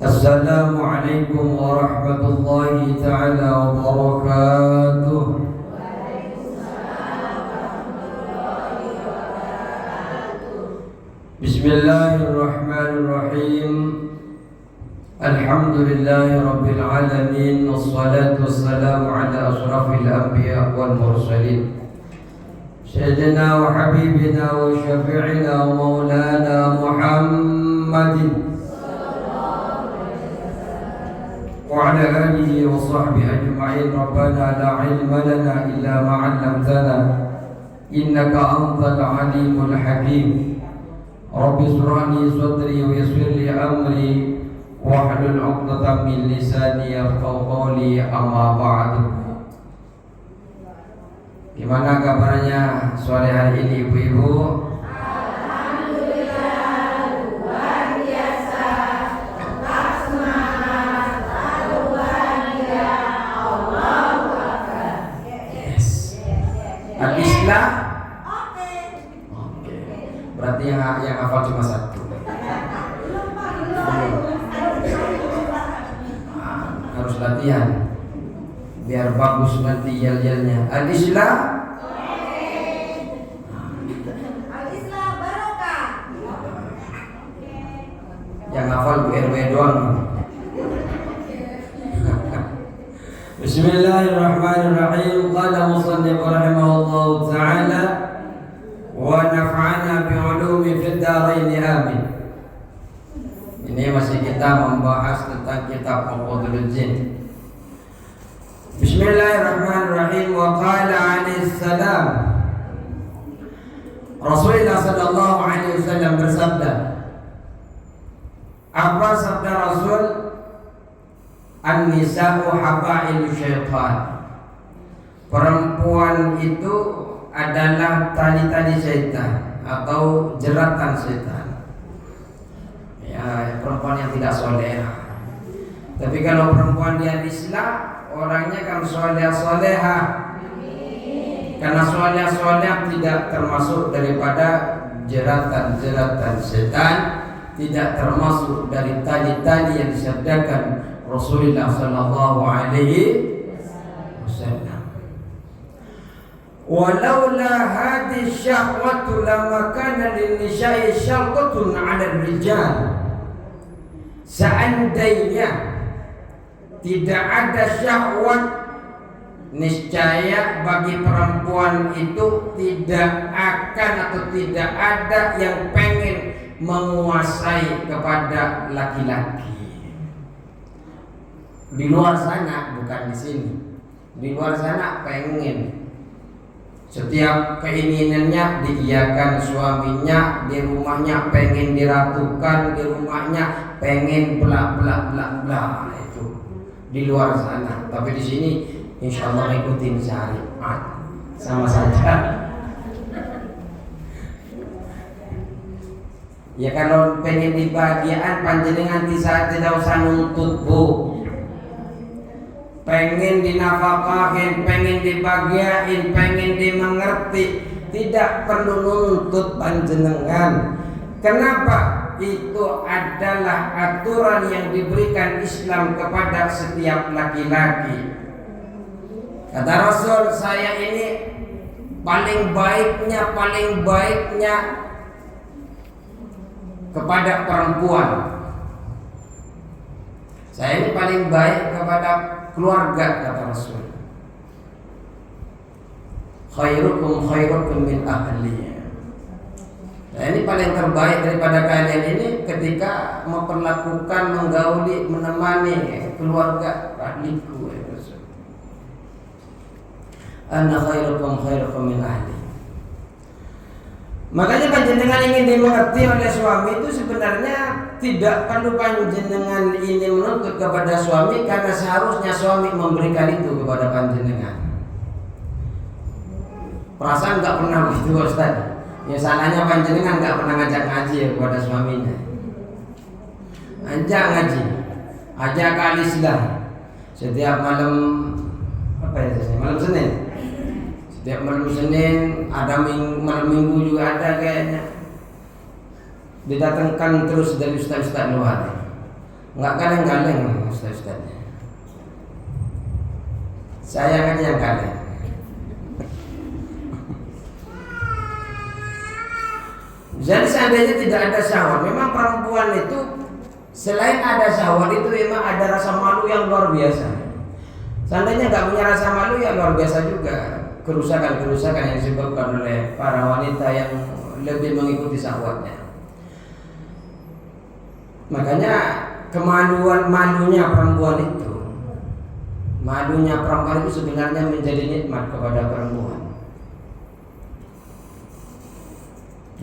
Assalamualaikum warahmatullahi ta'ala wabarakatuh. Bismillahirrahmanirrahim. Alhamdulillahi rabbil alamin. Wassalatu wassalamu ala ashrafil anbiya wal mursalin Sayyidina wa habibina wa syafi'ina wa maulana Muhammadin وعلى آله وصحبه أجمعين. ربنا لا علم لنا إلا ما علمتنا إنك أنت العليم الحكيم. رب اشرح لي صدري ويسر لي أمري واحلل عقدة من لساني يفقهوا قولي. أما بعد. Gimana kabarnya sore hari ini ibu-ibu? Oke. Berarti yang hafal cuma satu. Harus latihan biar bagus nanti yel-yelnya. Al-Islam. Al-Islam barokah. Yang hafal Bu RW doang. Bismillahirrahmanirrahim. Qala musannif rahimahullahu ta'ala wa naf'ana bi'ulumi fid dharain amin. Ini masih kita membahas tentang kitab Uqudul Jin. Bismillahirrahmanirrahim. Wa qala alaihi salam, Rasulullah sallallahu alaihi wasallam bersabda. Apa sabda Rasul? An-nisa'u habailu syaitan. Perempuan itu adalah tali-tali syaitan atau jeratan syaitan. Ya, perempuan yang tidak soleh. Tapi kalau perempuan dia Islam, orangnya kan soleh-soleha. Karena soleh-soleh tidak termasuk daripada jeratan-jeratan syaitan, tidak termasuk dari tali-tali yang disabdakan Rasulullah sallallahu alaihi wasallam. Walaula hadhihi syahwatu lama kana lin-nisa'i syaqatun 'ala ar-rijal. Seandainya tidak ada syahwat, niscaya bagi perempuan itu tidak akan atau tidak ada yang pengen menguasai kepada laki-laki. Di luar sana, bukan di sini. Di luar sana pengen setiap keinginannya diiyakan suaminya, di rumahnya pengen diratukan, di rumahnya pengen bla bla bla bla. Itu di luar sana. Tapi di sini insya Allah ikutin syariat sama saja. Ya kalau pengen dibahagiaan panjenengan tidak usah nuntut bu. Pengen dinafkahin, pengen dibahagiain, pengen dimengerti, tidak perlu nuntut panjenengan. Kenapa? Itu adalah aturan yang diberikan Islam kepada setiap laki-laki. Kata Rasul, saya ini paling baiknya kepada perempuan. Saya ini paling baik kepada keluarga, kata Rasul. Khairukum min ahliya. Nah, ini paling terbaik daripada kalian ini ketika memperlakukan, menggauli, menemani keluarga ahliku. Ana khairukum min ahli. Makanya panjenengan ingin dimengerti oleh suami itu sebenarnya tidak perlu panjenengan ini menuntut kepada suami, karena seharusnya suami memberikan itu kepada panjenengan. Perasaan nggak pernah begitu Ustaz. Ya salahnya panjenengan nggak pernah ngajak ngaji ya kepada suaminya. Ajak ngaji, ajak al-Islam setiap malam malam Senin. Setiap malam Senin ada malam Minggu juga ada kayaknya. Didatangkan terus dari ustaz-ustaz luar. Nggak kaleng-kaleng ustaz-ustaznya. Saya aja yang kaleng. Jadi seandainya tidak ada syahwat, memang perempuan itu selain ada syahwat itu memang ada rasa malu yang luar biasa. Seandainya nggak punya rasa malu ya luar biasa juga kerusakan-kerusakan yang disebabkan oleh para wanita yang lebih mengikuti syahwatnya. Makanya malunya perempuan itu sebenarnya menjadi nikmat kepada perempuan.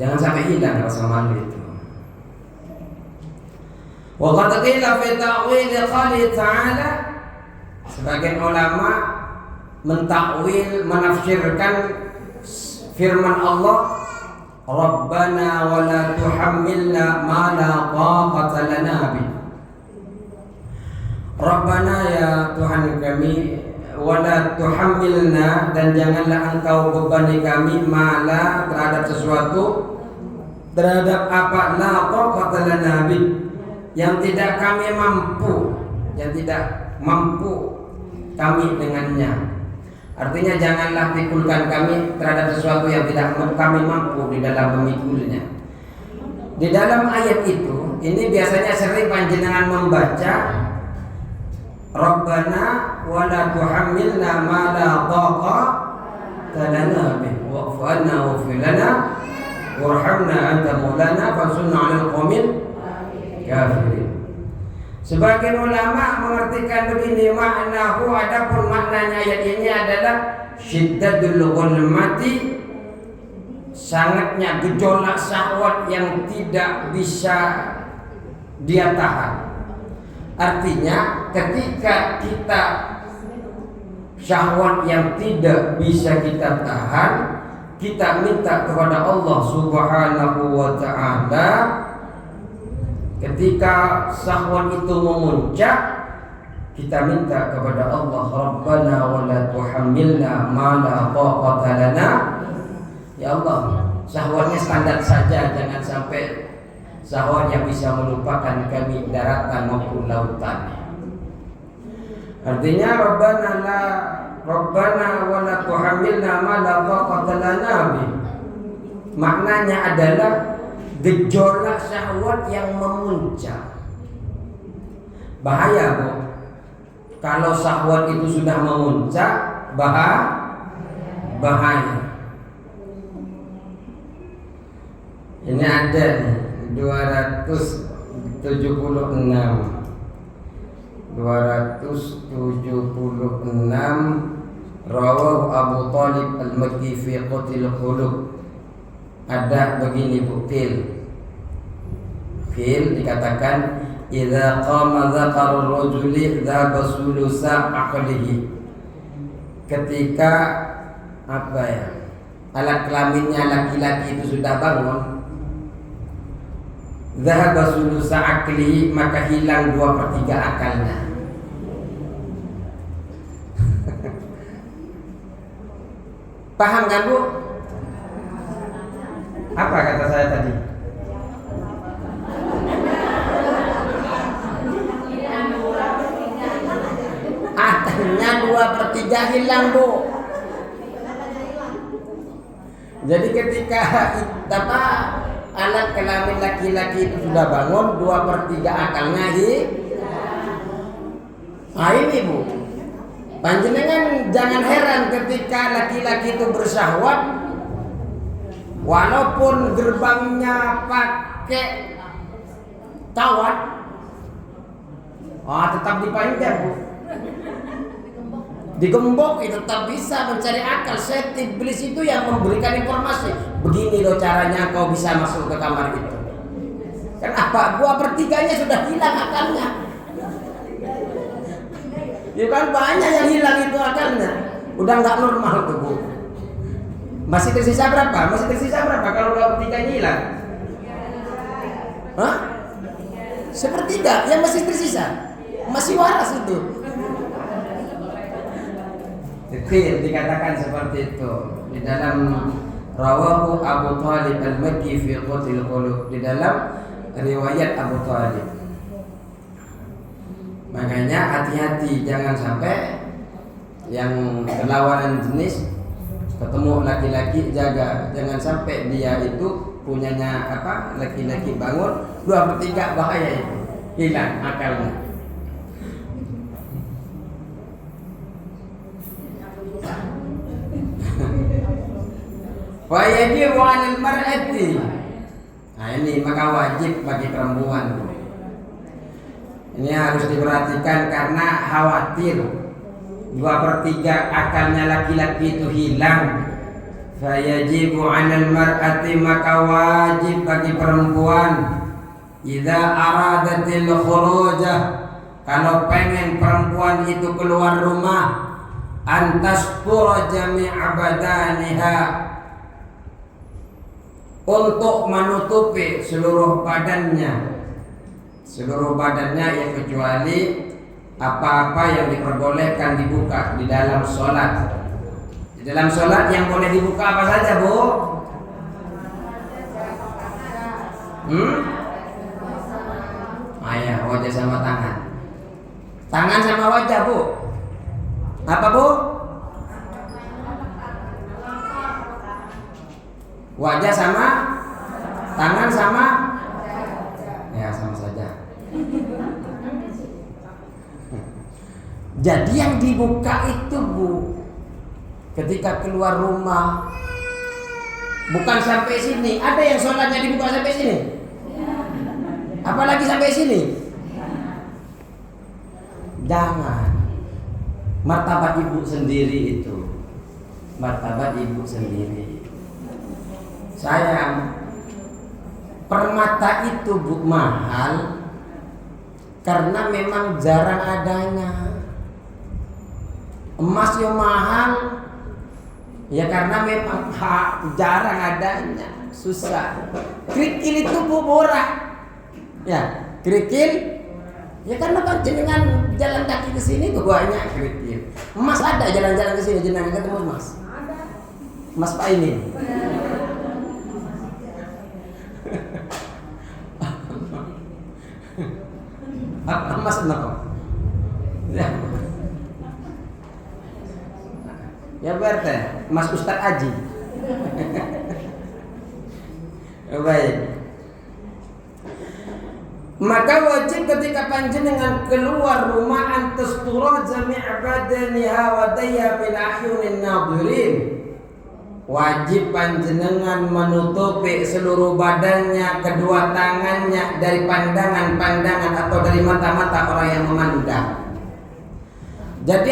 Jangan sampai hilang rasa malu itu. Wa qad qila fi ta'wil qali ta'ala, sebagian ulama mentakwil, menafsirkan firman Allah, Rabbana wa la tuhammilna ma la taqata lana bih. Rabbana, ya Tuhan kami, wa la tuhammilna, dan janganlah engkau bebani kami, mala, terhadap sesuatu, terhadap apa, la taqata lana bih, yang tidak kami mampu kami dengannya. Artinya janganlah pikulkan kami terhadap sesuatu yang tidak kami mampu di dalam memikulnya. Di dalam ayat itu, ini biasanya sering panjenengan membaca Rabbana wa la tuhammilna ma la taqata lana bih wa'fu 'anna waghfir lana warhamna anta maulana fansurna 'alal qaumil kafirin. Sebagian ulama mengartikan begini, maknahu, adapun maknanya ayat ini adalah syiddatul ghulmati, sangatnya gejolak syahwat yang tidak bisa dia tahan. Artinya ketika kita syahwat yang tidak bisa kita tahan, kita minta kepada Allah Subhanahu wa ta'ala. Ketika syahwat itu memuncak, kita minta kepada Allah, Rabbana wa la tuhammilna ma la taqata lana. Ya Allah, syahwatnya standar saja, jangan sampai syahwat yang bisa melupakan kami daratan maupun lautan. Artinya Rabbana wa la tuhammilna ma la taqata lana. Maknanya adalah gejolak syahwat yang memuncak. Bahaya, Bu. Kalau syahwat itu sudah memuncak, bahaya. Ini ada nih 276 rawahu Abu Talib al-Makki fi Qatil Qulub. Ada begini, Bu, fil dikatakan idza qama dzakarur rajuli dzaba sulusa aqlihi. Ketika alat kelaminnya laki-laki itu sudah bangun, dzaba sulusa aqlihi, maka hilang 2/3 akalnya. Paham kan, Bu? Apa kata saya tadi? Akhirnya 2/3 hilang, Bu. Jadi ketika alat kelamin laki-laki itu sudah bangun, 2/3 akalnya ini, Bu. Panjenengan jangan heran ketika laki-laki itu bersyahwat, walaupun gerbangnya pakai kawat, tetap dipanjang, Bu. Digembok itu tetap bisa mencari akal. Setan iblis itu yang memberikan informasi, begini loh caranya kau bisa masuk ke kamar itu. Kenapa? 2/3-nya sudah hilang akalnya. Ya kan, banyak yang hilang itu akalnya. Udah nggak normal tuh, Bu. Masih tersisa berapa? Kalau 2/3-nya hilang? Hah? 1/3 yang masih tersisa, masih waras itu. Kecil dikatakan seperti itu di dalam rawahu Abu Talib al-Makki fi Qatil Qulub, di dalam riwayat Abu Talib. Makanya hati-hati, jangan sampai yang berlawanan jenis ketemu laki-laki, jaga jangan sampai dia itu punyanya apa, laki-laki bangun 2/3, bahaya itu, hilang akalnya. Wa yajibu 'alal mar'ati, nah ini maka wajib bagi perempuan. Ini harus diperhatikan karena khawatir 2/3 akalnya laki-laki itu hilang. Fayajibu 'alal mar'ati, maka wajib bagi perempuan idza aradatil khurujah, kalau pengen perempuan itu keluar rumah, antastura jami'a badaniha, untuk menutupi seluruh badannya ya, kecuali apa-apa yang diperbolehkan dibuka di dalam sholat. Di dalam sholat yang boleh dibuka apa saja, Bu? Ya, wajah sama tangan. Tangan sama wajah, Bu. Apa, Bu? Wajah sama tangan sama, ya sama saja. Jadi yang dibuka itu, Bu, ketika keluar rumah, bukan sampai sini. Ada yang sholatnya dibuka sampai sini, apalagi sampai sini. Jangan. Martabat ibu sendiri itu, martabat ibu sendiri. Sayang, permata itu, Bu, mahal karena memang jarang adanya. Emas yang mahal ya karena memang jarang adanya, susah. Kerikil itu, Bu, murah. Ya, kerikil ya karena jenengan jalan kaki ke sini tuh banyak kerikil. Emas ada jalan-jalan ke sini jenengan ketemu emas. Emas Pak ini. Emas kenapa? Ya berarti Mas Ustaz Aji. Baik. Maka wajib ketika panjenengan keluar rumah antastura jami'a badaniha wa dayya min ahyunin nadirin. Wajib panjenengan menutupi seluruh badannya, kedua tangannya dari pandangan-pandangan atau dari mata-mata orang yang memandang. Jadi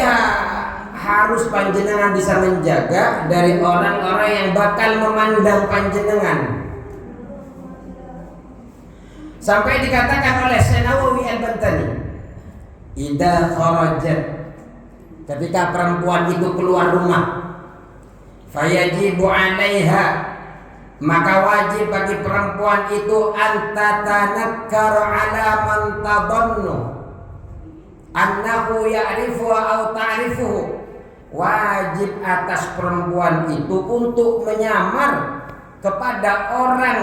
harus panjenengan bisa menjaga dari orang-orang yang bakal memandang panjenengan. Sampai dikatakan oleh Syekh Nawawi Al-Bantani, idza kharajat, ketika perempuan itu keluar rumah, fayajibu 'alaiha, maka wajib bagi perempuan itu antatanakkar 'ala man tadannu annahu ya'rifuha aw ta'rifuhu. Wajib atas perempuan itu untuk menyamar kepada orang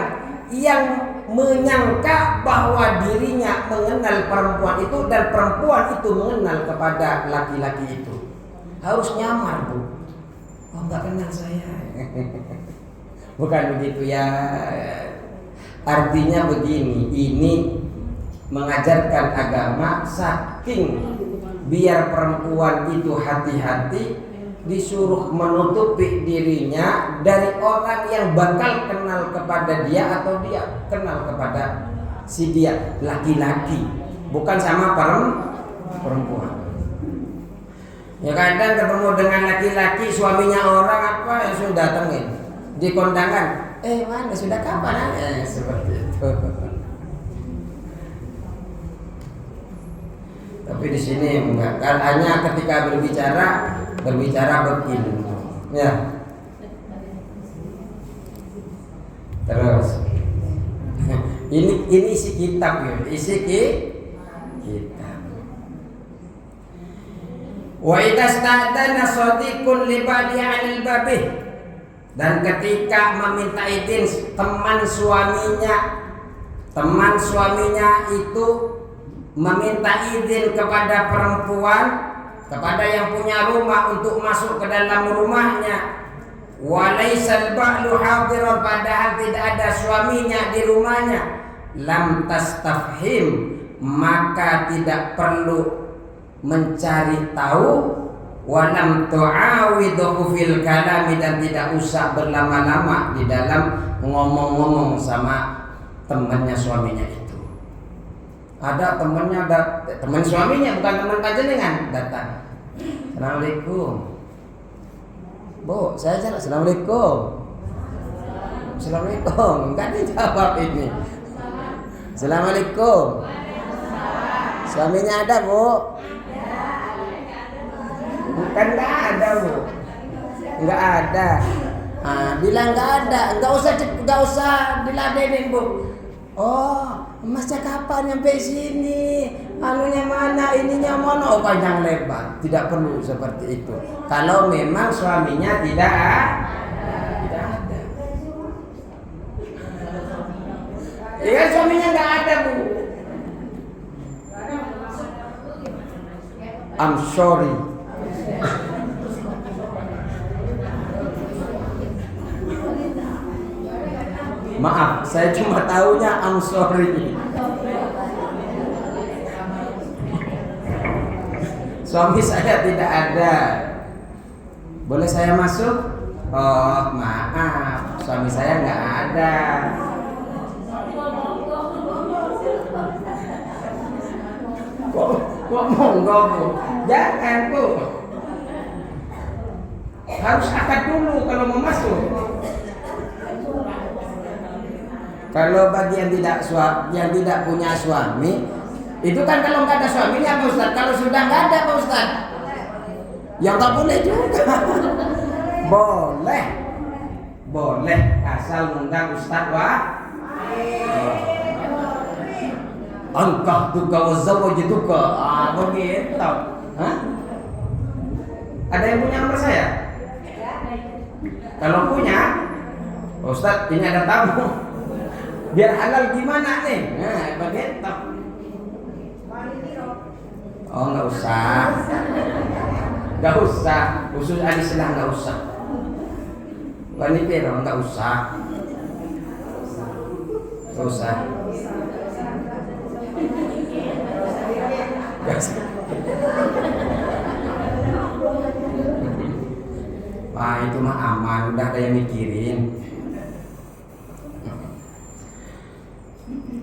yang menyangka bahwa dirinya mengenal perempuan itu dan perempuan itu mengenal kepada laki-laki itu. Harus nyamar, Bu. Oh, enggak kenal saya. Bukan begitu ya. Artinya begini, ini mengajarkan agama saking biar perempuan itu hati-hati, disuruh menutupi dirinya dari orang yang bakal kenal kepada dia atau dia kenal kepada si dia, laki-laki, bukan sama perempuan. Ya kadang ketemu dengan laki-laki, suaminya orang apa yang sudah datengin di kondangan, mana sudah kapan? Seperti itu. Tapi di sini enggak, kan hanya ketika berbicara begini, ya. Terus, ini isi kitab ya, isi kitab. Wa idza sta'dana shadiqun li ba'di 'anil babih, dan ketika meminta izin teman suaminya itu meminta izin kepada perempuan, kepada yang punya rumah untuk masuk ke dalam rumahnya. Walaisal ba'lu hadiran, padahal tidak ada suaminya di rumahnya. Lam tastafhim, maka tidak perlu mencari tahu. Walam tu'awidhu fil kalami, dan tidak usah berlama-lama di dalam ngomong-ngomong sama temannya suaminya itu. Ada temannya, teman suaminya bukan teman panjenengan, datang. Assalamualaikum. Bu, saya jalan. Assalamualaikum. Assalamualaikum. Enggak dijawab ini. Assalamualaikum. Suaminya ada, Bu? Bukan enggak ada, Bu. Enggak ada. Bilang enggak ada. Enggak usah diladenin, Bu. Oh, Masnya kapan nyampe sini? Anunya mana? Ininya mana? Oh, panjang lebar. Tidak perlu seperti itu. Kalau memang suaminya tidak ada. Ya, suaminya enggak ada, Bu. I'm sorry. Maaf, saya cuma tahunya I'm sorry. Suami saya tidak ada. Boleh saya masuk? Oh, maaf, suami saya nggak ada. Kok monggo, Bu? Jangan, Bu. Harus akad dulu kalau mau masuk. Kalau bagi yang tidak punya suami, itu kan kalau nggak ada suaminya, Pak Ustaz. Kalau sudah nggak ada, Pak Ustaz, ya nggak boleh juga. Boleh, asal ngundang Ustaz angkah tuka wa zawajtuka. Begitu. Hah? Ada yang punya nomor saya? Kalau punya, Ustaz, ini ada tamu. Biar halal gimana nih? Nah, begitu. Oh, nggak usah. Khusus Alislah nggak usah. Wanita nggak usah. Wah, itu mah aman, udah ada yang mikirin.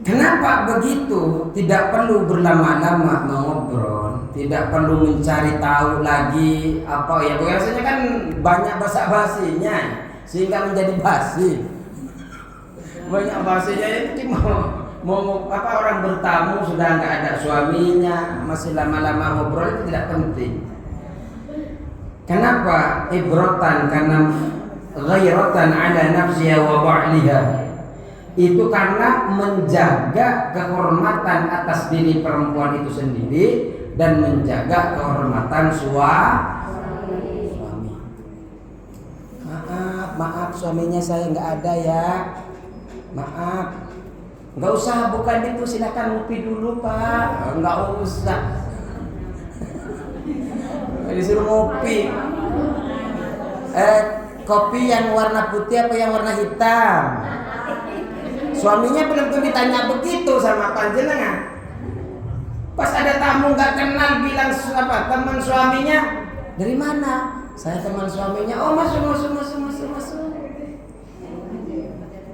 Kenapa begitu? Tidak perlu berlama-lama mengobrol, tidak perlu mencari tahu lagi apa ya. Biasanya kan banyak basa-basinya sehingga menjadi basi. Banyak basinya itu mau orang bertamu sudah nggak ada suaminya, masih lama-lama ngobrol, itu tidak penting. Kenapa? Ibratan, karena ghairatan ala nafsiha wa ba'liha. Itu karena menjaga kehormatan atas diri perempuan itu sendiri dan menjaga kehormatan suami. Maaf suaminya saya nggak ada ya. Maaf. Nggak usah, bukan itu, silakan ngopi dulu, Pak. Nggak usah. Disuruh ngopi. Kopi yang warna putih apa yang warna hitam? Suaminya belum tentu ditanya begitu sama panjenengan. Pas ada tamu nggak kenal bilang teman suaminya, dari mana? Saya teman suaminya. Oh, masuk.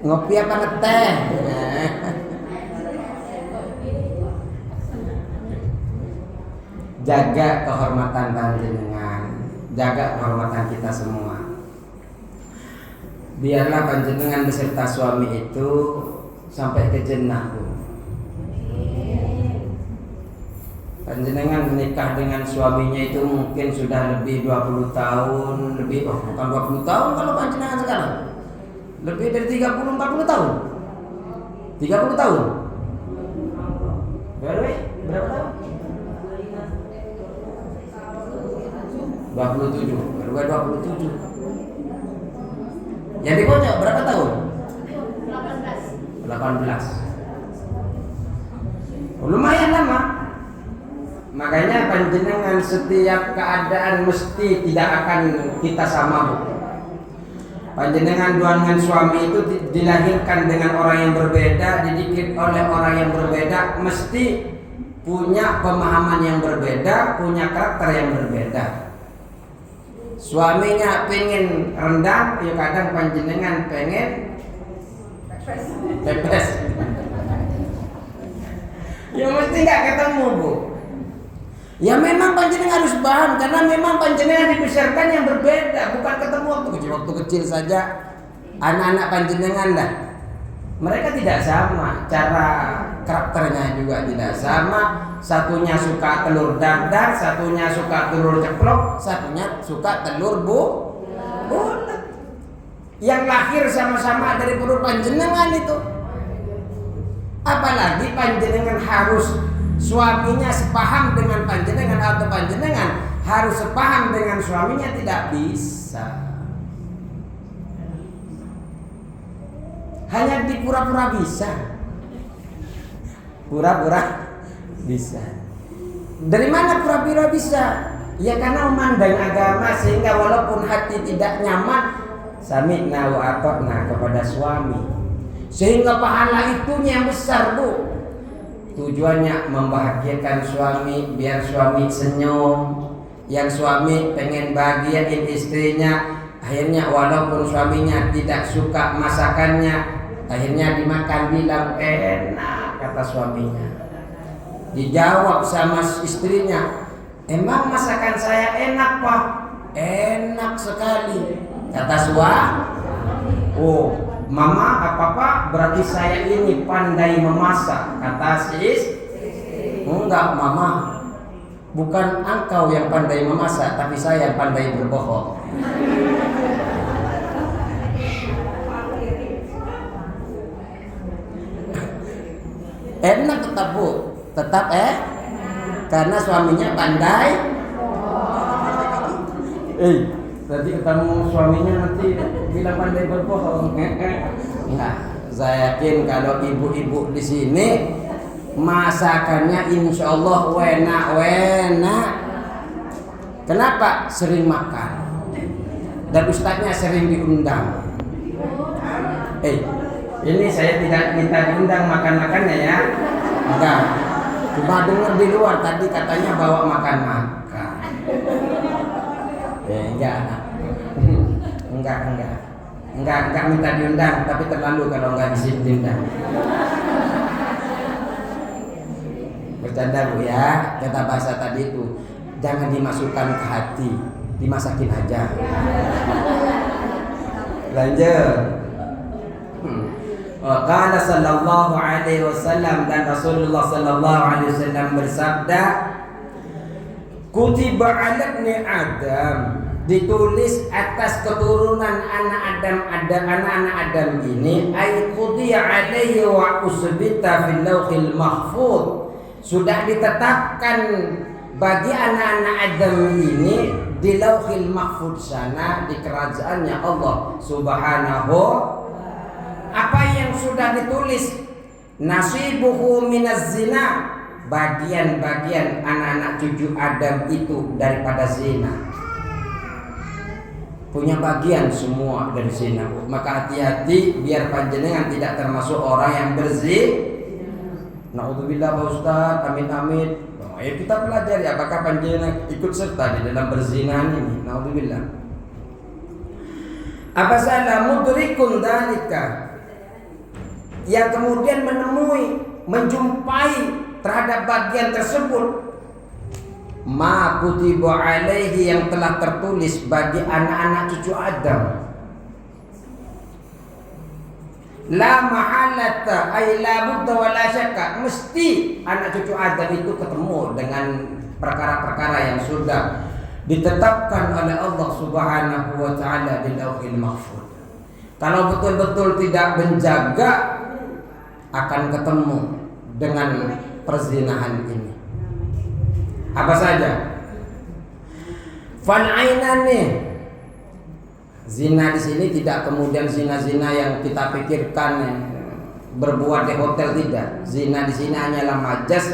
Ngopi apa ngeteh? Jaga kehormatan panjenengan, jaga kehormatan kita semua. Biarlah panjenengan beserta suami itu sampai ke jannah. Panjenengan menikah dengan suaminya itu mungkin sudah lebih 20 tahun, bukan 20 tahun kalau panjenengan sekarang. Lebih dari 30-40 tahun. 30 tahun. Berapa tahun? 27. Berdua 27. Yang di pojok berapa tahun? 18. Oh, lumayan lama. Makanya panjenengan setiap keadaan mesti tidak akan kita sama, Bu. Panjenengan dengan suami itu dilahirkan dengan orang yang berbeda, dididik oleh orang yang berbeda, mesti punya pemahaman yang berbeda, punya karakter yang berbeda. Suaminya pengen rendang, ya kadang panjenengan pengen pepes. Ya mesti nggak ketemu, Bu. Ya memang panjenengan harus paham, karena memang panjenengan dibesarkan yang berbeda, bukan ketemu waktu kecil saja. Anak-anak panjenengan lah, mereka tidak sama, cara karakternya juga tidak sama. Satunya suka telur dadar, satunya suka telur ceplok, satunya suka telur bulat. Yang lahir sama-sama dari perut panjenengan itu. Apalagi panjenengan harus suaminya sepaham dengan panjenengan, atau panjenengan harus sepaham dengan suaminya, tidak bisa. Hanya dipura-pura bisa. Pura-pura bisa. Dari mana pura-pura bisa? Ya karena memandang agama, sehingga walaupun hati tidak nyaman, sami'na wa ata'na kepada suami, sehingga pahala itunya yang besar, Bu. Tujuannya membahagiakan suami, biar suami senyum. Yang suami pengen bahagiain istrinya, akhirnya walaupun suaminya tidak suka masakannya, akhirnya dimakan, bilang enak, kata suaminya. Dijawab sama istrinya, emang masakan saya enak, Pak? Enak sekali, kata suami. Oh, Mama, apa berarti saya ini pandai memasak, kata si istri. Enggak, Mama, bukan engkau yang pandai memasak, tapi saya yang pandai berbohong. Enak tetap, Bu, tetap karena suaminya pandai. Tadi ketemu suaminya nanti bilang pandai berbohong. Nah, saya yakin kalau ibu-ibu di sini masakannya insya Allah enak. Kenapa? Sering makan. Dan ustadznya sering diundang. Ini saya tidak minta diundang makan-makannya ya. Enggak. Cuma dengar di luar tadi katanya bawa makan-makan. Enggak minta diundang, tapi terlalu kalau enggak diundang. Bercanda, Bu ya. Kata bahasa tadi itu jangan dimasukkan ke hati, dimasakin aja. Lanjut. Qala sallallahu alaihi wasallam, dan Rasulullah sallallahu alaihi wasallam bersabda, kutiba ala ibni Adam, ditulis atas keturunan anak Adam ini, ay qudiya alaihi wa usbita fil lauhil mahfuz, sudah ditetapkan bagi anak-anak Adam ini di lauhil mahfuz sana, di kerajaannya Allah Subhanahu. Apa yang sudah ditulis? Nasibuhu minaz zina, bagian-bagian anak-anak cucu Adam itu daripada zina. Punya bagian semua dari zina. Maka hati-hati biar panjenengan tidak termasuk orang yang berzina. Naudzubillah Pak Ustaz, amit-amit. Ayo kita pelajari apakah panjenengan ikut serta di dalam berzina ini. Naudzubillah. Apa salah mudrikun dalika, yang kemudian menjumpai terhadap bagian tersebut, ma kutiba alaihi, yang telah tertulis bagi anak-anak cucu Adam. La mahalata ay la budda wa la syakka, mesti anak cucu Adam itu ketemu dengan perkara-perkara yang sudah ditetapkan oleh Allah Subhanahu wa taala di Lauhil Mahfuz. Kalau betul-betul tidak menjaga, akan ketemu dengan perzinahan ini. Apa saja? Fal'ainani, zina di sini tidak kemudian zina-zina yang kita pikirkan berbuat di hotel, tidak. Zina di sini hanyalah majas,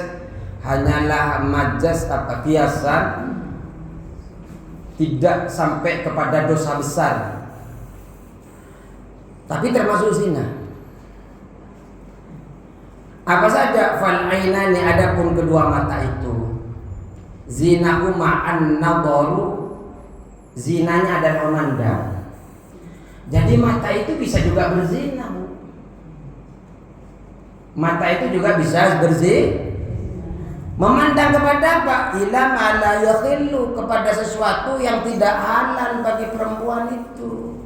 hanyalah majas kiasan, tidak sampai kepada dosa besar, tapi termasuk zina. Apa saja? Fal ainani, adapun kedua mata itu, zinahuma an-nadharu, zinanya adalah memandang. Jadi mata itu bisa juga berzina, Bu. Mata itu juga bisa berzina. Memandang kepada apa? Ila ma la yakhillu, kepada sesuatu yang tidak halal bagi perempuan itu.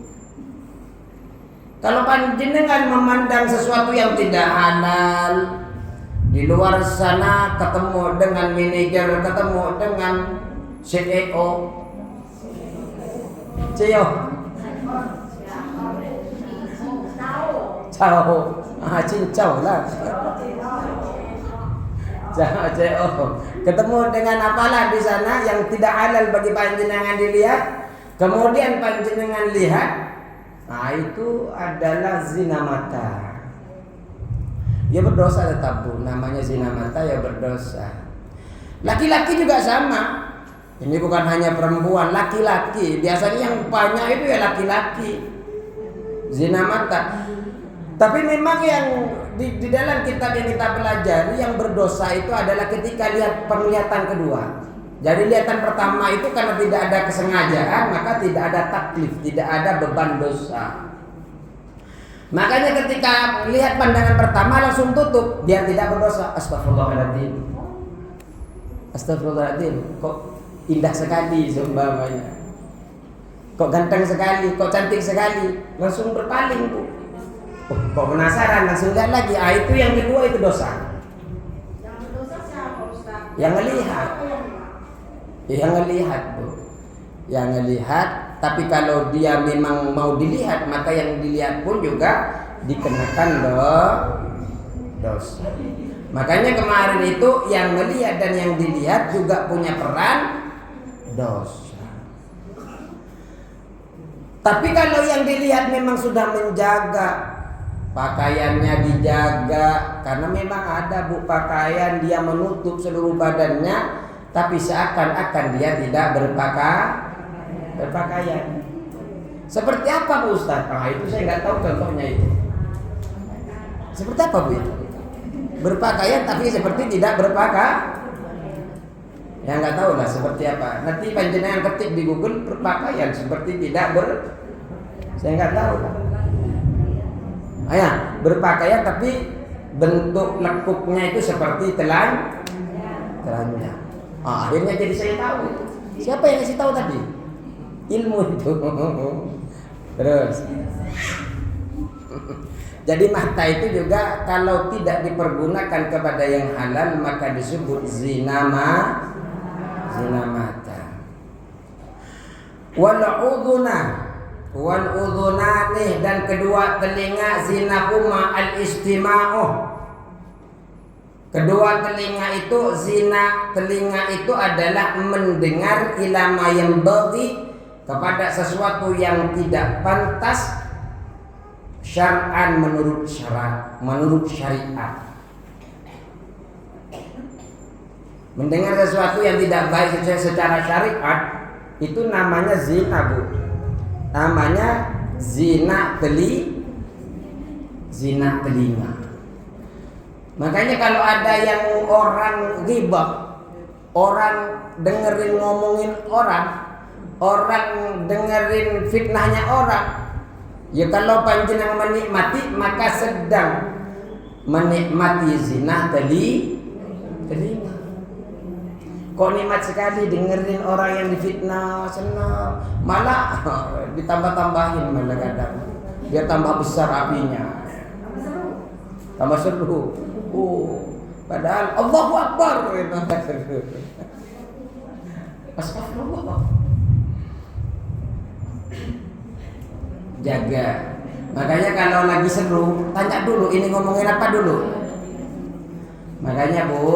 Kalau panjenengan memandang sesuatu yang tidak halal, di luar sana ketemu dengan manajer, ketemu dengan CEO, CEO, ciao, cincau lah, CEO, ketemu dengan apalah di sana yang tidak halal bagi panjenengan dilihat, kemudian panjenengan lihat. Nah, itu adalah zina mata. Ya berdosa tetap, Bu. Namanya zina mata ya berdosa. Laki-laki juga sama. Ini bukan hanya perempuan, laki-laki. Biasanya yang banyak itu ya laki-laki. Zina mata. Tapi memang yang di dalam kitab yang kita pelajari, yang berdosa itu adalah ketika lihat penglihatan kedua. Jadi lihatan pertama itu karena tidak ada kesengajaan, maka tidak ada taklif, tidak ada beban dosa. Makanya ketika lihat pandangan pertama langsung tutup, biar tidak berdosa. Astagfirullahaladzim. Astagfirullahaladzim. Kok indah sekali seumpamanya. Kok ganteng sekali, kok cantik sekali. Langsung berpaling, Bu. Oh, kok penasaran, langsung lihat lagi. Itu yang kedua, itu dosa. Yang berdosa siapa, Ustaz? Yang ngelihat. Yang ngelihat, Bu. Yang ngelihat. Tapi kalau dia memang mau dilihat, maka yang dilihat pun juga dikenakan dosa. Makanya kemarin itu yang melihat dan yang dilihat juga punya peran dosa. Tapi kalau yang dilihat memang sudah menjaga, pakaiannya dijaga, karena memang ada, Bu, pakaian dia menutup seluruh badannya, tapi seakan-akan dia tidak berpakaian. Seperti apa, Bu Ustaz? Itu saya nggak tahu contohnya itu. Seperti apa, Bu? Berpakaian tapi seperti tidak berpakaian. Ya nggak tahu lah seperti apa. Nanti panjenengan ketik di Google berpakaian seperti tidak saya nggak tahu lah. Berpakaian tapi bentuk lekuknya itu seperti telanjang. Akhirnya jadi saya tahu. Siapa yang kasih tahu tadi? Ilmu itu. Terus. Jadi mata itu juga kalau tidak dipergunakan kepada yang halal maka disebut zina mata. Wal udhunani, dan kedua telinga zinahuma al-istima'u. Kedua telinga itu, zina telinga itu adalah mendengar ilama yang bagi kepada sesuatu yang tidak pantas syar'an, menurut syariat. Mendengar sesuatu yang tidak baik secara syariat itu namanya zina, Bu. Namanya zina telinga. Makanya kalau ada yang orang ghibah, orang dengerin ngomongin orang dengerin fitnahnya orang, ya kalau panjenengan menikmati maka sedang menikmati zina telinga. Kok nikmat sekali dengerin orang yang difitnah, senang, malah ditambah-tambahin malah kadang biar tambah besar apinya, tambah seru. Padahal Allahu Akbar. Astagfirullah. Jaga. Makanya kalau lagi seru, tanya dulu ini ngomongin apa dulu. Makanya, Bu,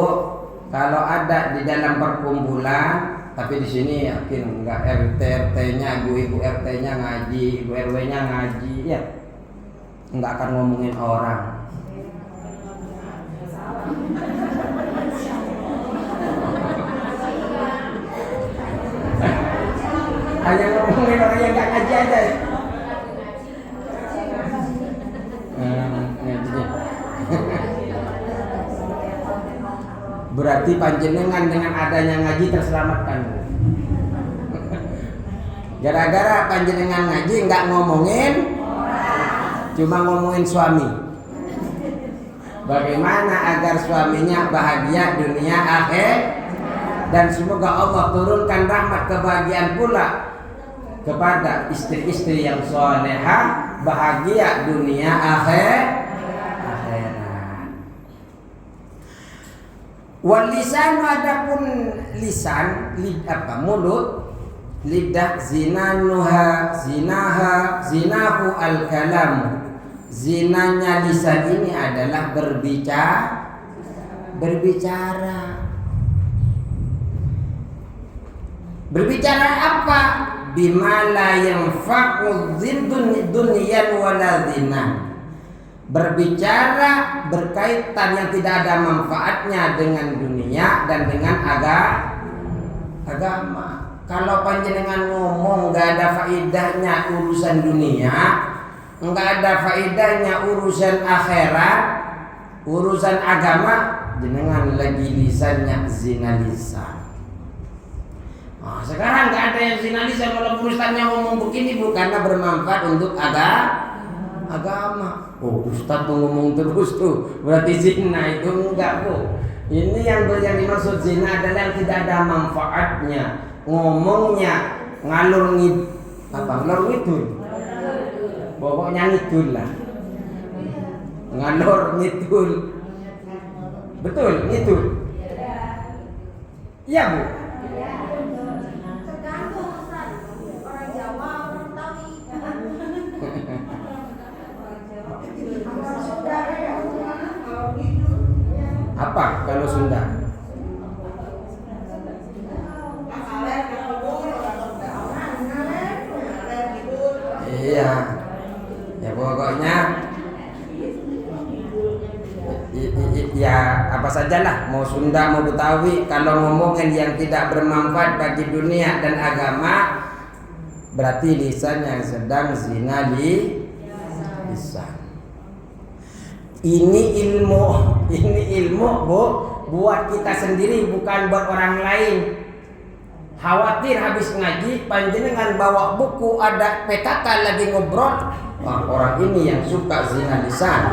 kalau ada di dalam perkumpulan, tapi di sini yakin enggak RT-nya, ibu RT-nya ngaji, ibu RW-nya ngaji, ya enggak akan ngomongin orang. Hanya ngomongin orang yang nggak ngaji aja. Berarti panjenengan dengan adanya ngaji terselamatkan. Gara-gara panjenengan ngaji nggak ngomongin, cuma ngomongin suami. Bagaimana agar suaminya bahagia dunia akhir, dan semoga Allah turunkan rahmat kebahagiaan pula kepada istri-istri yang salehah, bahagia dunia akhirat. Wal lisan, adapun lisan, mulut, lidah, zinanuha, zinahu al kalam. Zinanya lisan ini adalah berbicara. Berbicara apa? Bima la yanfa'u dunyan wala zinan. Berbicara berkaitan yang tidak ada manfaatnya dengan dunia dan dengan agama. Kalau panjenengan ngomong nggak ada faedahnya urusan dunia, nggak ada faedahnya urusan akhirat, urusan agama, jenengan lagi lisannya zina lisan. Nah, sekarang nggak ada yang zina lisan, walaupun ustaznya ngomong begini karena bermanfaat untuk agama. Oh, ustaz tuh ngomong terus tuh berarti zina, itu enggak, Bu. Ini yang dimaksud zina adalah yang tidak ada manfaatnya. Ngomongnya ngalur ngidul. Pokoknya ngidul lah. Ngalur ngidul. Betul, ngidul. Iya, Bu. Tergantung Ustaz. Orang Jawa, orang Betawi. Apa kalau Sunda? Iya. Ya pokoknya ya apa sajalah, mau Sunda mau Betawi, kalau ngomongin yang tidak bermanfaat bagi dunia dan agama, berarti lisan yang sedang zina lisan. Ini ilmu, Bu, buat kita sendiri, bukan buat orang lain. Khawatir habis ngaji panjenengan bawa buku ada PKK lagi ngobrol, orang ini yang suka zina lisan,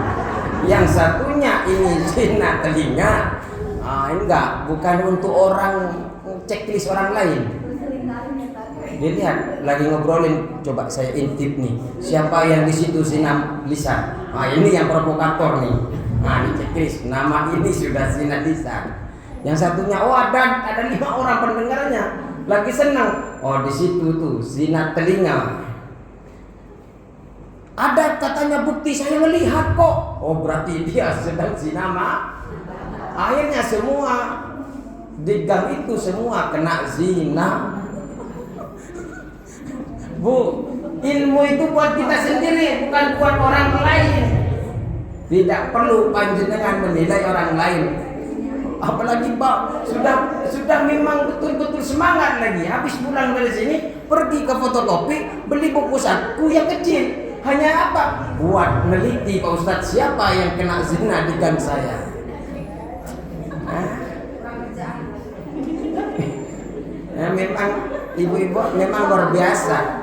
yang satunya ini zina telinga. Enggak, bukan untuk orang checklist orang lain. Dilihat lagi ngobrolin, coba saya intip nih, siapa yang di situ zina lisan. Ini yang provokator nih. Ini checklist, nama ini sudah zina lisan. Yang satunya, ada 5 orang pendengarnya lagi senang. Di situ tuh zina telinga. Ada katanya bukti, saya melihat kok. Berarti dia sedang zina Akhirnya semua di gang itu semua kena zina. Bu, ilmu itu buat kita sendiri, bukan buat orang lain. Tidak perlu panjenengan menilai orang lain. Apalagi Pak sudah memang betul-betul semangat lagi. Habis pulang dari sini, pergi ke fotokopi, beli buku saku yang kecil. Hanya apa? Buat meneliti Pak Ustadz, siapa yang kena zina di gang saya. Memang ibu-ibu memang luar biasa,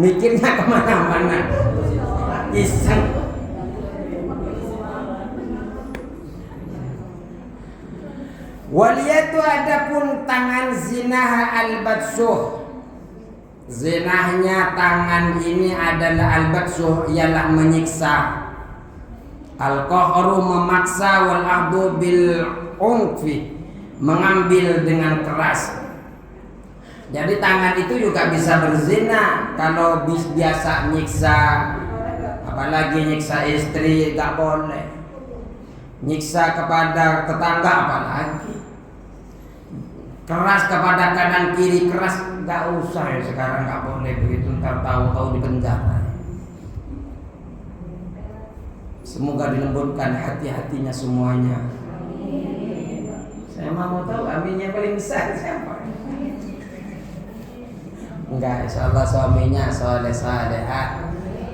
mikirnya kemana-mana, iseng. Waliyatu, adapun tangan zinaha al-batsuh. Zinahnya tangan ini adalah al-batsuh, ialah menyiksa. Al-qahru, memaksa, wal ahdu bil unfi, mengambil dengan keras. Jadi tangan itu juga bisa berzina. Kalau biasa nyiksa, apalagi nyiksa istri, gak boleh. Nyiksa kepada tetangga apalagi. Keras kepada kanan kiri, keras gak usah ya sekarang, gak boleh begitu, ntar tahu-tahu di penjara. Semoga dilembutkan hati-hatinya semuanya. Saya mau tahu aminnya paling besar siapa? Enggak, insya Allah suaminya soleh salehah,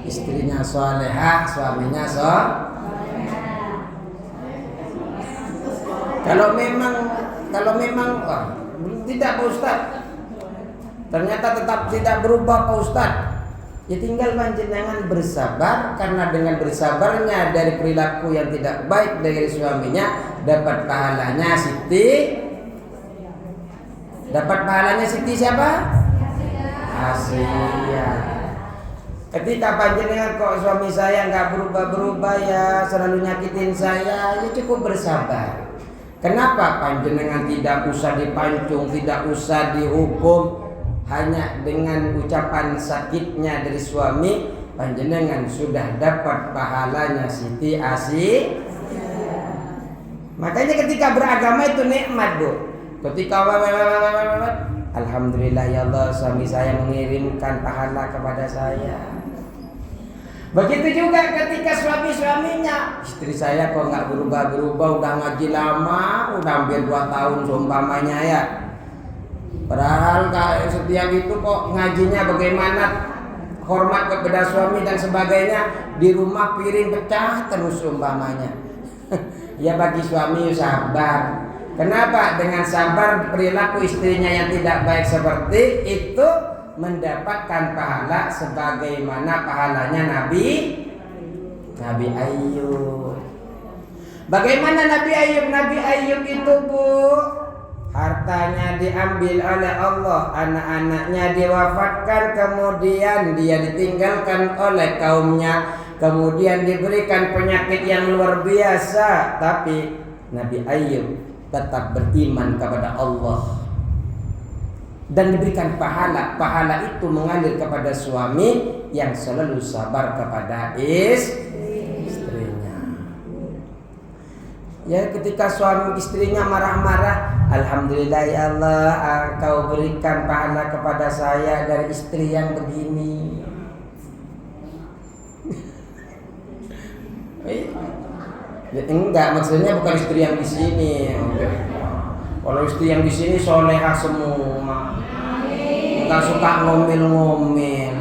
istrinya solehah, suaminya Kalau memang tidak Pak Ustaz, ternyata tetap tidak berubah Pak Ustaz, ya tinggal panjenengan bersabar, karena dengan bersabarnya dari perilaku yang tidak baik dari suaminya dapat pahalanya Siti siapa? Asia. Ketika panjenengan kok suami saya nggak berubah ya, selalu nyakitin saya, ya cukup bersabar. Kenapa panjenengan tidak usah dipancung, tidak usah dihukum, hanya dengan ucapan sakitnya dari suami panjenengan sudah dapat pahalanya Siti Asia. Makanya ketika beragama itu nikmat, Bu. Ketika alhamdulillah ya Allah, suami saya mengirimkan pahala kepada saya. Begitu juga ketika suaminya, istri saya kok nggak berubah, udah ngaji lama, udah hampir 2 tahun seumpamanya ya. Padahal setiap itu kok ngajinya bagaimana, hormat kepada suami dan sebagainya, di rumah piring pecah terus seumpamanya. Ya bagi suami sabar. Kenapa? Dengan sabar perilaku istrinya yang tidak baik seperti itu mendapatkan pahala sebagaimana pahalanya Nabi Ayub. Bagaimana Nabi Ayub? Nabi Ayub itu, Bu, hartanya diambil oleh Allah, anak-anaknya diwafatkan, kemudian dia ditinggalkan oleh kaumnya, kemudian diberikan penyakit yang luar biasa, tapi Nabi Ayub tetap beriman kepada Allah dan diberikan pahala. Pahala itu mengalir kepada suami yang selalu sabar kepada istrinya. Ya, ketika suami istrinya marah-marah, alhamdulillah ya Allah, Engkau berikan pahala kepada saya dari istri yang begini. Ya, enggak, maksudnya bukan istri yang di sini. Kalau istri yang di sini solehah semua, nggak suka ngomel-ngomel.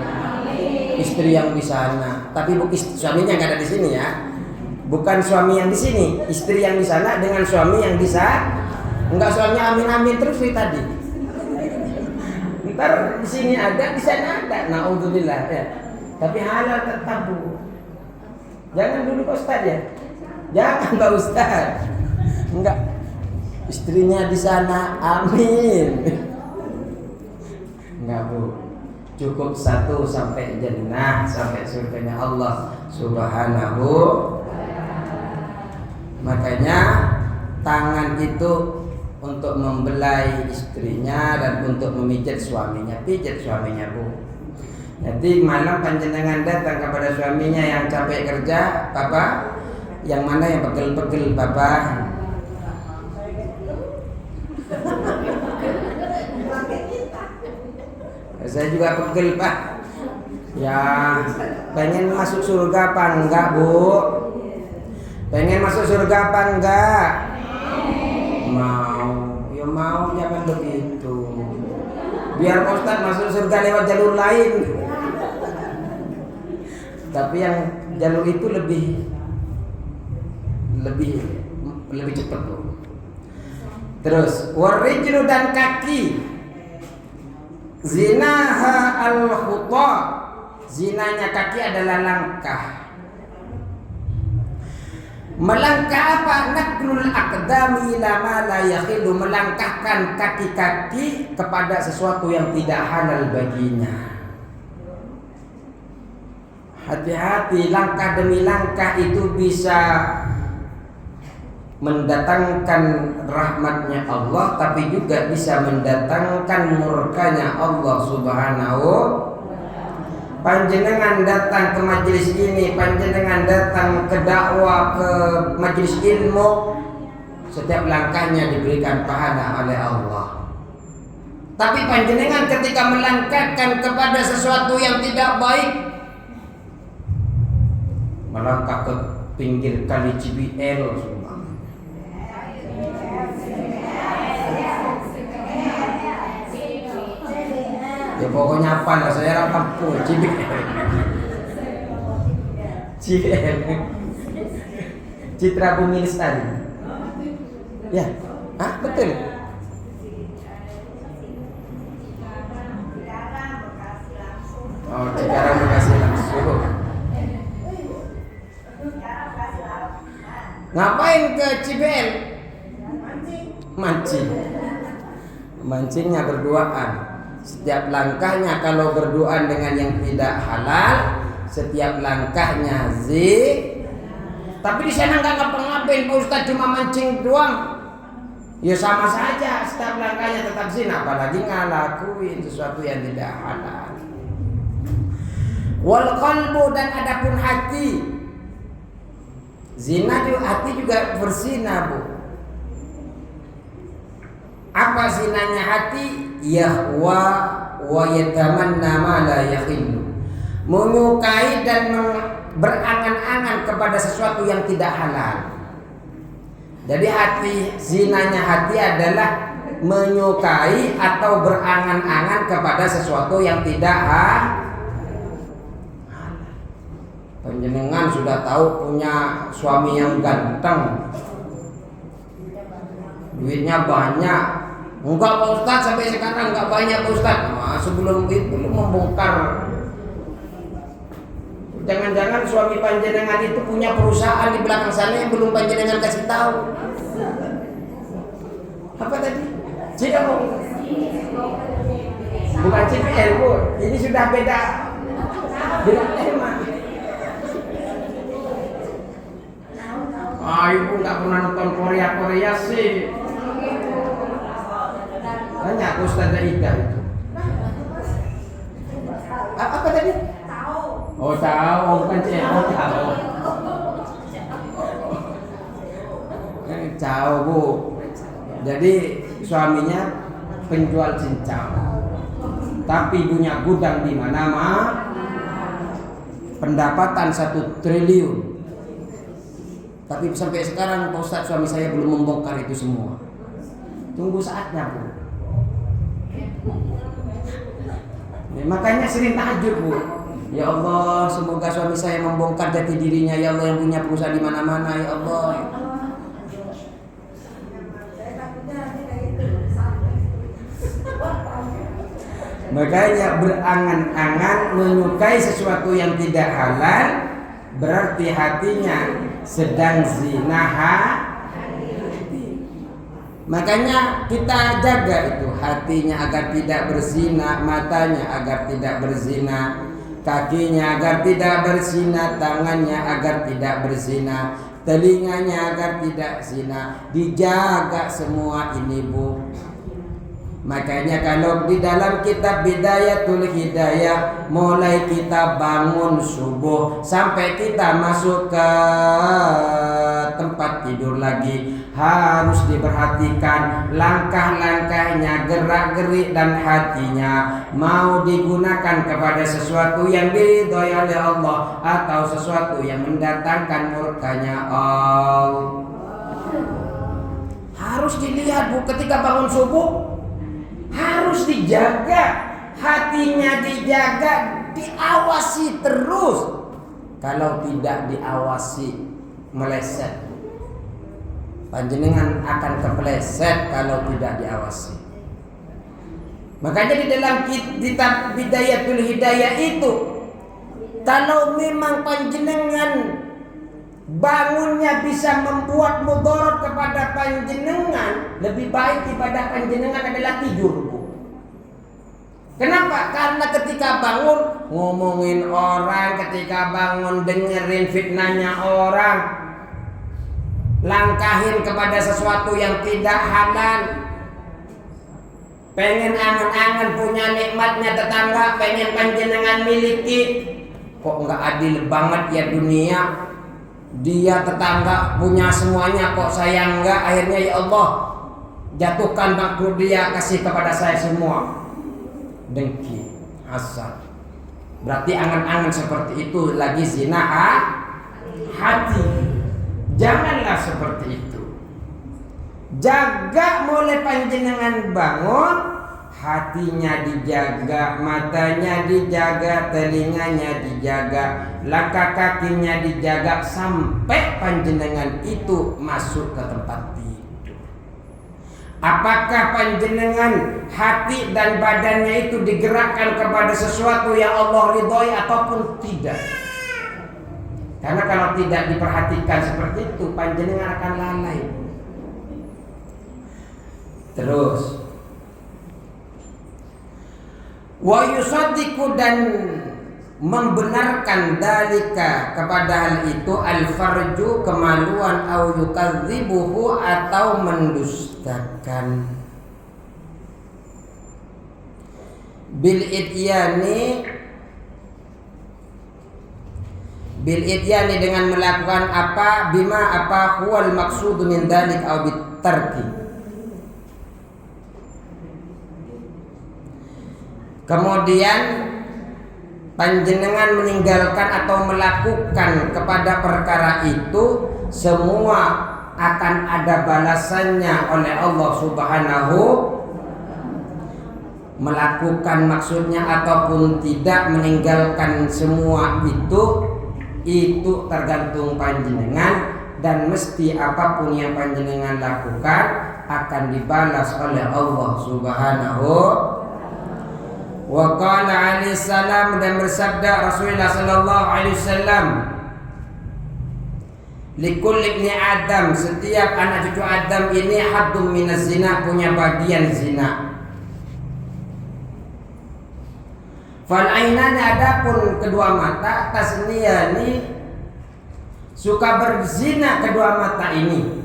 Istri yang di sana, tapi suaminya nggak ada di sini ya. Bukan suami yang di sini, istri yang di sana dengan suami yang di sana. Enggak, suaminya amin-amin terus tadi. Ntar di sini ada, di sana ada. Naudzubillah ya. Tapi halal tetap, Bu. Jangan dulu Pak Ustaz ya. Jangan Pak Ustaz. Enggak. Istrinya di sana, amin. Enggak, Bu. Cukup 1 sampai jannah, sampai surganya Allah Subhanahu. Makanya tangan itu untuk membelai istrinya dan untuk memijat suaminya. Pijat suaminya, Bu. Jadi malam panjenengan datang kepada suaminya yang capek kerja, Papa, yang mana yang pegel-pegel, Papa? Saya juga pegel, Pak. Ya, pengen masuk surga apa enggak, Bu? Pengen masuk surga apa enggak? Mau. Ya mau, jangan begitu. Biar Pak Ustaz masuk surga lewat jalur lain. Tapi yang jalur itu lebih cepat, Bu. Terus warijlu dan kaki. Zinaha al-khuta. Zinanya kaki adalah langkah. Melangkah apa? Naklul aqdami ila ma la yakhilu, melangkahkan kaki-kaki kepada sesuatu yang tidak halal baginya. Hati-hati, langkah demi langkah itu bisa mendatangkan rahmatnya Allah, tapi juga bisa mendatangkan murkanya Allah Subhanahu. Panjenengan datang ke majelis ini, panjenengan datang ke dakwah, ke majelis ilmu, setiap langkahnya diberikan pahala oleh Allah. Tapi panjenengan ketika melangkahkan kepada sesuatu yang tidak baik, melangkah ke pinggir kali CBL, Ya pokoknya apa lah, saya orang kampung, Cibel. Cibel. Citra Bumi Lestari. Ya, betul. Oh, Cikarang Bekasi langsung. Ngapain ke Cibel? Mancing. Mancingnya berduaan. Setiap langkahnya kalau berduaan dengan yang tidak halal, setiap langkahnya tapi di sana nggak ngapa-ngapain, Pak Ustadz, cuma mancing doang. Ya sama saja, setiap langkahnya tetap zina, apalagi ngelakuin sesuatu yang tidak halal. Wal qalbu, dan adapun hati. Zina juga, hati juga berzina, Bu. Apa zinanya hati? Yahwa wa yatamanna ma la yakhillu. Menyukai dan berangan-angan kepada sesuatu yang tidak halal. Jadi zinanya hati adalah menyukai atau berangan-angan kepada sesuatu yang tidak halal. Panjenengan sudah tahu punya suami yang ganteng, duitnya banyak. Enggak, Pak Ustadz, sampai sekarang enggak banyak, Pak Ustadz. Sebelum itu belum membongkar. Jangan-jangan suami panjenengan itu punya perusahaan di belakang sana yang belum panjenengan kasih tahu. Apa tadi? Cikarang. Bukan CPL, Bu. Ini sudah beda tema. Ibu nggak pernah nonton Korea sih. Banyak Ustazah Ida itu. Apa tadi? Oh, tahu, bukan tahu. Tahu, Bu. Jadi suaminya penjual cincang, tapi punya gudang di mana, pendapatan 1 triliun. Tapi sampai sekarang Pak Ustadz, suami saya belum membongkar itu semua. Tunggu saatnya, Bu. Makanya sering tahajud, Bu. Ya Allah, semoga suami saya membongkar jati dirinya. Ya Allah, yang punya perusahaan di mana-mana. Ya Allah. Makanya berangan-angan menyukai sesuatu yang tidak halal, berarti hatinya sedang zina hati. Makanya kita jaga itu hatinya agar tidak berzina, matanya agar tidak berzina, kakinya agar tidak berzina, tangannya agar tidak berzina, telinganya agar tidak zina. Dijaga semua ini, Bu. Makanya kalau di dalam kitab Bidayatul Hidayah, mulai kita bangun subuh sampai kita masuk ke tempat tidur lagi, harus diperhatikan langkah-langkahnya, gerak-gerik dan hatinya mau digunakan kepada sesuatu yang diridhoi oleh Allah atau sesuatu yang mendatangkan murkanya Allah. Harus dilihat, Bu, ketika bangun subuh harus dijaga, hatinya dijaga, diawasi terus. Kalau tidak diawasi, meleset. Panjenengan akan kepleset kalau tidak diawasi. Makanya di dalam kitab Bidayatul Hidayah itu, kalau memang panjenengan bangunnya bisa membuat mudarat kepada panjenengan, lebih baik ibadah panjenengan adalah tidur, Bu. Kenapa? Karena ketika bangun ngomongin orang, ketika bangun dengerin fitnahnya orang, langkahin kepada sesuatu yang tidak halal, pengen angan-angan punya nikmatnya tetangga, pengen panjenengan miliki. Kok nggak adil banget ya dunia? Dia tetangga punya semuanya, kok saya enggak. Akhirnya ya Allah jatuhkan makhluk dia, kasih kepada saya semua. Dengki, hasad. Berarti angan-angan seperti itu lagi zina hati. Janganlah seperti itu. Jaga mulai panjenengan bangun, hatinya dijaga, matanya dijaga, telinganya dijaga, langkah kakinya dijaga, sampai panjenengan itu masuk ke tempat tidur. Apakah panjenengan hati dan badannya itu digerakkan kepada sesuatu yang Allah ridhoi ataupun tidak? Karena kalau tidak diperhatikan seperti itu, panjenengan akan lalai. Terus wa yusaddiqu, dan membenarkan dalika kepada hal itu al-farju, kemaluan, au yukadzibuhu, atau mendustakan. Bil ityani dengan melakukan apa, bima apa huwal maqsudu min dalik au bitarki. Kemudian panjenengan meninggalkan atau melakukan kepada perkara itu, semua akan ada balasannya oleh Allah Subhanahu. Melakukan maksudnya ataupun tidak meninggalkan semua itu tergantung panjenengan, dan mesti apapun yang panjenengan lakukan akan dibalas oleh Allah Subhanahu. Wa qala alaihi salam, dan bersabda Rasulullah sallallahu alaihi wasallam, likulli ibni Adam, setiap anak cucu Adam ini haddum minaz zina, punya bagian zina. Fal ainani, adapun kedua mata, tasniyani, suka berzina kedua mata ini.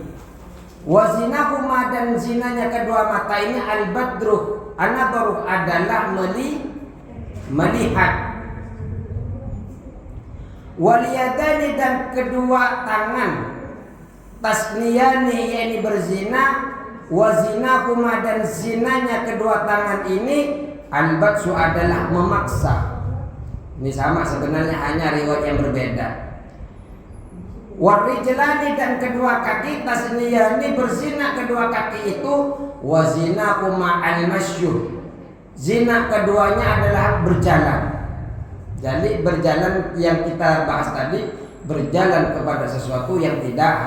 Wa zinahuma, dan zinanya kedua mata ini al-badru, an-nadharu, adalah melihat. Wal yadani, dan kedua tangan, tasniyani, yakni berzina. Wa zinahuma, dan zinanya kedua tangan ini al-batsu, adalah memaksa. Ini sama sebenarnya, hanya riwayat yang berbeda. Warijlani, dan kedua kaki, tasniyani, berzina kedua kaki itu. Wazina kuma al-masyuh, zina keduanya adalah berjalan. Jadi berjalan yang kita bahas tadi, berjalan kepada sesuatu yang tidak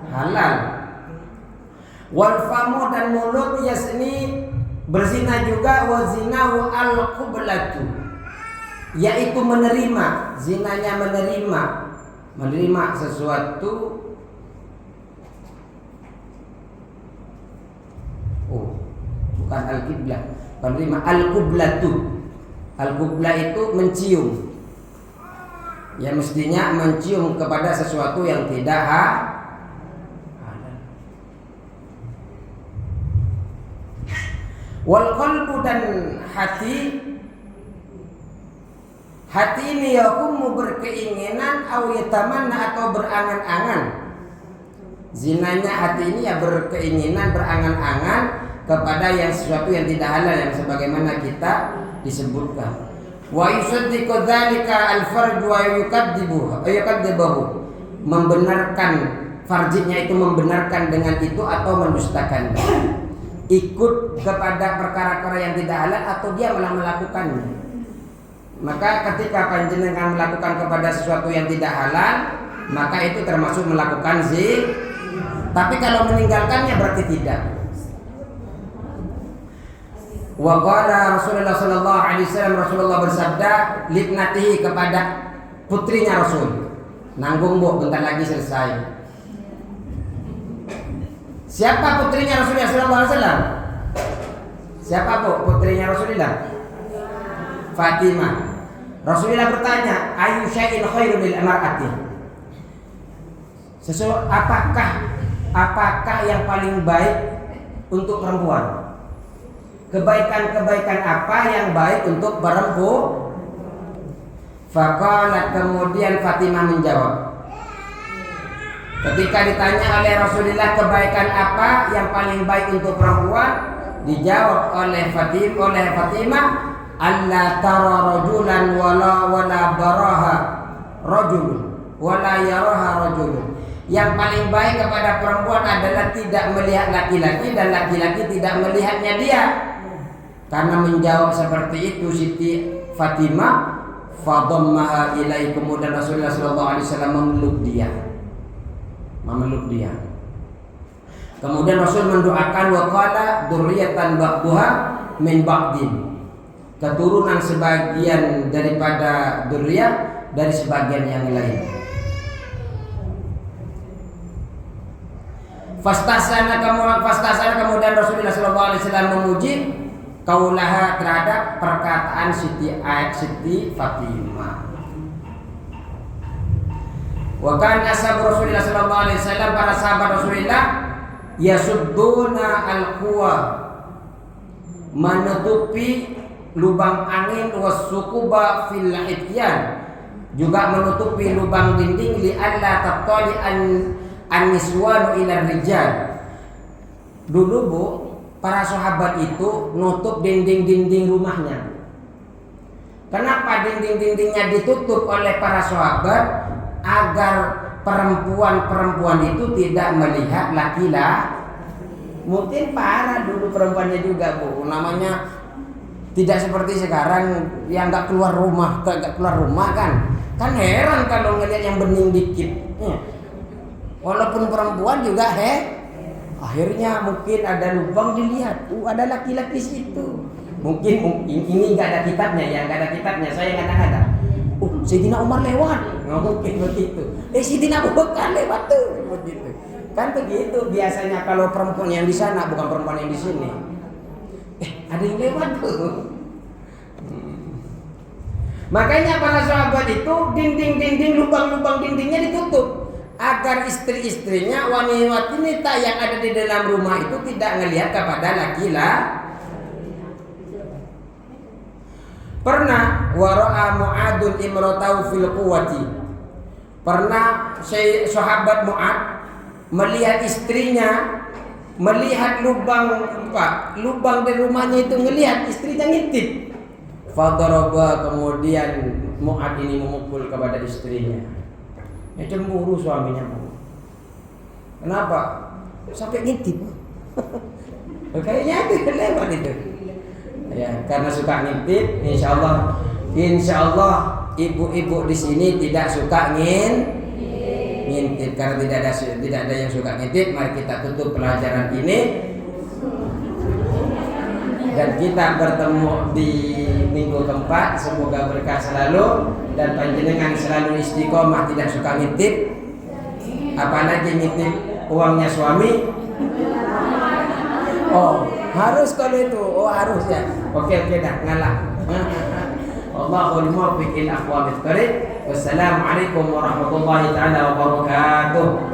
halal. Wal famu, dan mulut yasni berzina juga. Wazinahu al-qublatu, yaitu menerima, zinanya menerima sesuatu. Bukan al-qiblah, menerima al-qublatu. Al-qublah itu mencium. Ya, mestinya mencium kepada sesuatu yang tidak halal. Wal qalbu, dan hati ini yakumu, berkeinginan, au yatamanna, atau berangan-angan. Zinanya hati ini ya berkeinginan, berangan-angan kepada yang sesuatu yang tidak halal, yang sebagaimana kita disebutkan. Wa yusaddiqu dzalika al-farj wa yukadzibuhu, membenarkan farjinya itu, membenarkan dengan itu atau mendustakannya. Ikut kepada perkara-perkara yang tidak halal atau dia malah melakukannya. Maka ketika panjenengan melakukan kepada sesuatu yang tidak halal, maka itu termasuk melakukan zina. Tapi kalau meninggalkannya berarti tidak. Wa qala Rasulullah sallallahu alaihi wasallam, Rasulullah bersabda libnatihi, kepada putrinya Rasul. Nanggung Bu, bentar lagi selesai. Siapa putrinya Rasulullah sallallahu alaihi wasallam? Siapa Bu putrinya Rasulullah? Fatimah. Rasulullah bertanya, ayu syai'in khairun lil mar'ati? Apakah yang paling baik untuk perempuan? Kebaikan-kebaikan apa yang baik untuk perempuan? Faqalat, kemudian Fatimah menjawab. Ketika ditanya oleh Rasulullah kebaikan apa yang paling baik untuk perempuan, dijawab oleh Fatimah, alla tara rajulan wala baraha rajul wala yaraha rajul, Yang paling baik kepada perempuan adalah tidak melihat laki-laki dan laki-laki tidak melihatnya dia. Karena menjawab seperti itu Siti Fatimah, fadammaha ilai, kemudian Rasulullah SAW memeluk dia. Kemudian Rasul mendoakan wa qala dzurriyyatan ba'daha min ba'din. Keturunan sebagian daripada dzurriyyah dari sebagian yang lain. Fastasana kemudian Rasulullah SAW memuji kaulaha terhadap perkataan Siti Fatimah. Wa kana ashab Rasulullah SAW, para sahabat Rasulullah, yasudduna al-quwa, menutupi lubang angin, wasukuba fil ityan, juga menutupi lubang dinding, li alla tattali an-niswan ila rijal. Dulu Bu, para sahabat itu nutup dinding-dinding rumahnya. Kenapa dinding-dindingnya ditutup oleh para sahabat? Agar perempuan-perempuan itu tidak melihat laki-laki. Mungkin parah dulu perempuannya juga Bu, namanya tidak seperti sekarang yang nggak keluar rumah kan heran kalau ngelihat yang bening dikit. Walaupun perempuan juga akhirnya mungkin ada lubang dilihat, ada laki-laki situ. Mungkin ini nggak ada kitabnya, saya nggak ada. Sayyidina Umar lewat, nggak mungkin begitu. Sayyidina Abu Bakar lewat tuh, begitu. Kan begitu biasanya kalau perempuan yang di sana bukan perempuan yang di sini. Ada yang lewat tuh. Makanya para sahabat itu dinding-dinding, lubang-lubang dindingnya ditutup agar istri-istrinya, wanita yang ada di dalam rumah itu tidak ngelihat kepada laki-laki. Pernah wara'a Mu'adun imratahu fil quwwati. Pernah sahabat Mu'ad melihat istrinya melihat lubang di rumahnya itu, ngelihat istrinya ngintip. Fadaraba, kemudian Mu'ad ini memukul kepada istrinya. Cemburu suaminya Bu. Kenapa? Sampai ngintip. Kayaknya itu lewat itu. Ya, karena suka ngintip, insya Allah ibu-ibu di sini tidak suka ngintip. Karena tidak ada yang suka ngintip, mari kita tutup pelajaran ini dan kita bertemu di minggu keempat. Semoga berkah selalu dan panjenengan selalu istiqomah, tidak suka ngintip, apalagi ngintip uangnya suami. Harus kalau itu, harus ya. Oke dah, ngalah. Allahul muwaffiq ila aqwamit thariq. Wassalamualaikum warahmatullahi taala wabarakatuh.